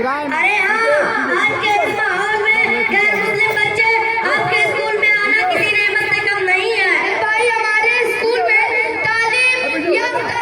अरे हाँ, आज के इस माहौल में गैर मुस्लिम बच्चे आपके स्कूल में आना किसी नेमत से कम नहीं है। भाई हमारे स्कूल में तालीम याफ्ता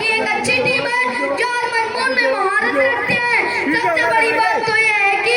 की एक अच्छी टीम है जो हर मजमून में महारत रखते हैं। सबसे बड़ी बात तो ये है कि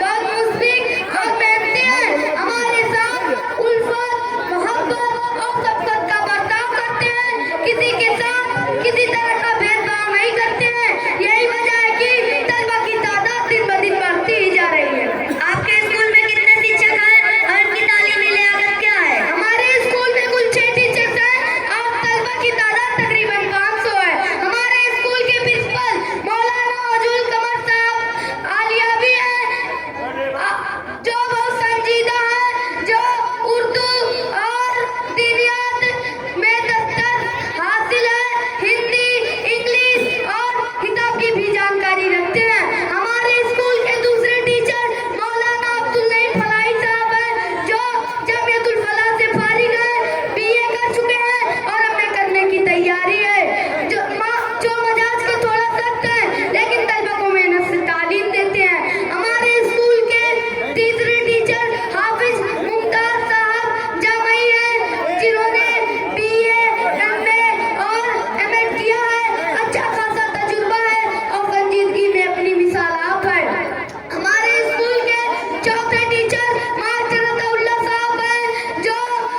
बहुत मुस्बिक और मेहनती हैं। हमारे साथ उल्फत मोहब्बत और शफकत का बर्ताव करते हैं। किसी के साथ किसी तरह का भेदभाव नहीं करते हैं। यही वजह है कि तलबा की तादाद दिन ब दिन बढ़ती ही जा रही है। आपके स्कूल में कितने शिक्षक हैं और इनकी तालीमी लियाकत क्या है? हमारे स्कूल में कुल 6 टीचर्स हैं और तलबा की तादाद तकरीबन 500 है। हमारे स्कूल के प्रिंसिपल मौलाना अजुल कमर साहब आलिया भी हैं जो बहुत संजीदा है, जो उर्दू और दीनियात में दस्तक हासिल है, हिंदी, इंग्लिश और किताब की भी जानकारी रखते हैं। हमारे स्कूल के दूसरे टीचर मौलाना अब्दुल नईम फलाही साहब हैं जो जमीयतुल फलाह से फारिग हैं, बीए कर चुके हैं और हमें करने की तैयारी है। जो मजाज के थोड़ा सख्त हैं लेकिन तलबा को मेहनत से तालीम देते हैं। हमारे स्कूल के तीसरे टीचर हाफिज मुमताज साहब जामई हैं जिन्होंने बीए, एमए और एमएड किया है। अच्छा खासा तजुर्बा है और संजीदगी में अपनी मिसाल आप है। हमारे स्कूल के चौथे टीचर मास्टर अताउल्लाह साहब हैं जो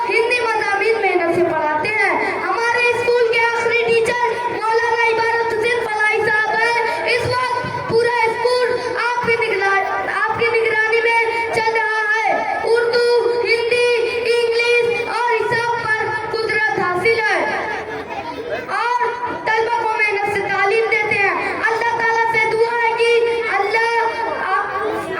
हिंदी मज़ामीन मेहनत से पढ़ाते हैं। हमारे स्कूल के आखिरी टीचर मौलाना इबारत हुसैन फलाही साहब हैं। इस वक्त पूरा स्कूल आपकी निगरानी में चल रहा है। उर्दू, हिंदी, इंग्लिश और हिसाब पर कुदरत हासिल है और तलबा को मेहनत से तालीम देते हैं। अल्लाह ताला से दुआ है कि अल्लाह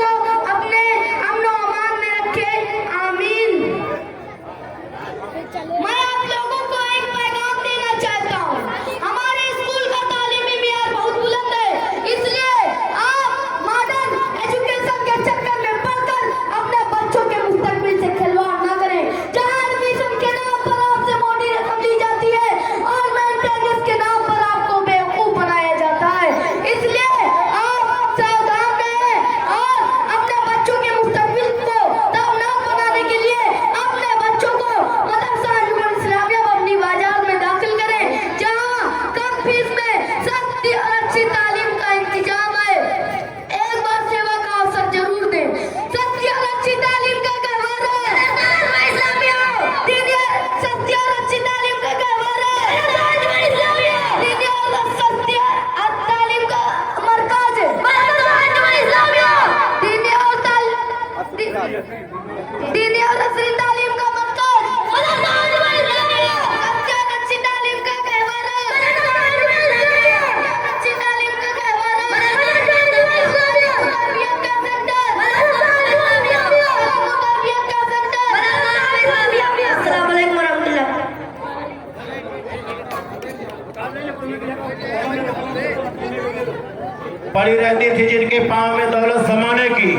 को अपने अमन और अमान में रखे। आमीन। मैं आप लोगों को एक पैगाम देना चाहता हूँ। हमारे स्कूल का तालीमी मियार बहुत बुलंद है, इसलिए आप मॉडर्न एजुकेशन के चक्कर में पड़कर अपने बच्चों के मुस्तकबिल से खिलवाड़ ना करें। जहाँ एडमिशन के नाम पर आपसे मोटी रकम ली जाती है और मेंटेनेंस के नाम पर आपको बेवकूफ बनाया जाता है, इसलिए आप सावधान रहें और अपने बच्चों के मुस्तकबिल को दामदार बनाने के लिए अपने बच्चों को मदरसा अंजुमन इस्लामिया बबनी बाजार में दाखिल करें जहाँ कम फीस में सस्ती और अच्छी तालीम का इंतजाम है। एक बार सेवा का अवसर जरूर दें। सस्ती और अच्छी तालीम का कहवार है सस्ती और अच्छी तालीम का कहवार है दीदी और सस्ती और तालीम का मरकज दीनी और असली तालीम का मरकज सस्ती और अच्छी तालीम का कहवार है अच्छी तालीम का कहवार है तरबियत का सेंटर तरबियत का सेंटर। अस्सलाम वालेकुम रहमतुल्लाह। पड़ी रहती थी जिनके पाँव में दौलत समाने की,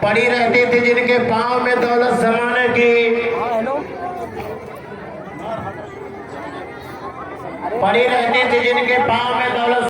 पड़ी रहती थी जिनके पाँव में दौलत समाने की, पड़ी रहती थी जिनके पाँव में दौलत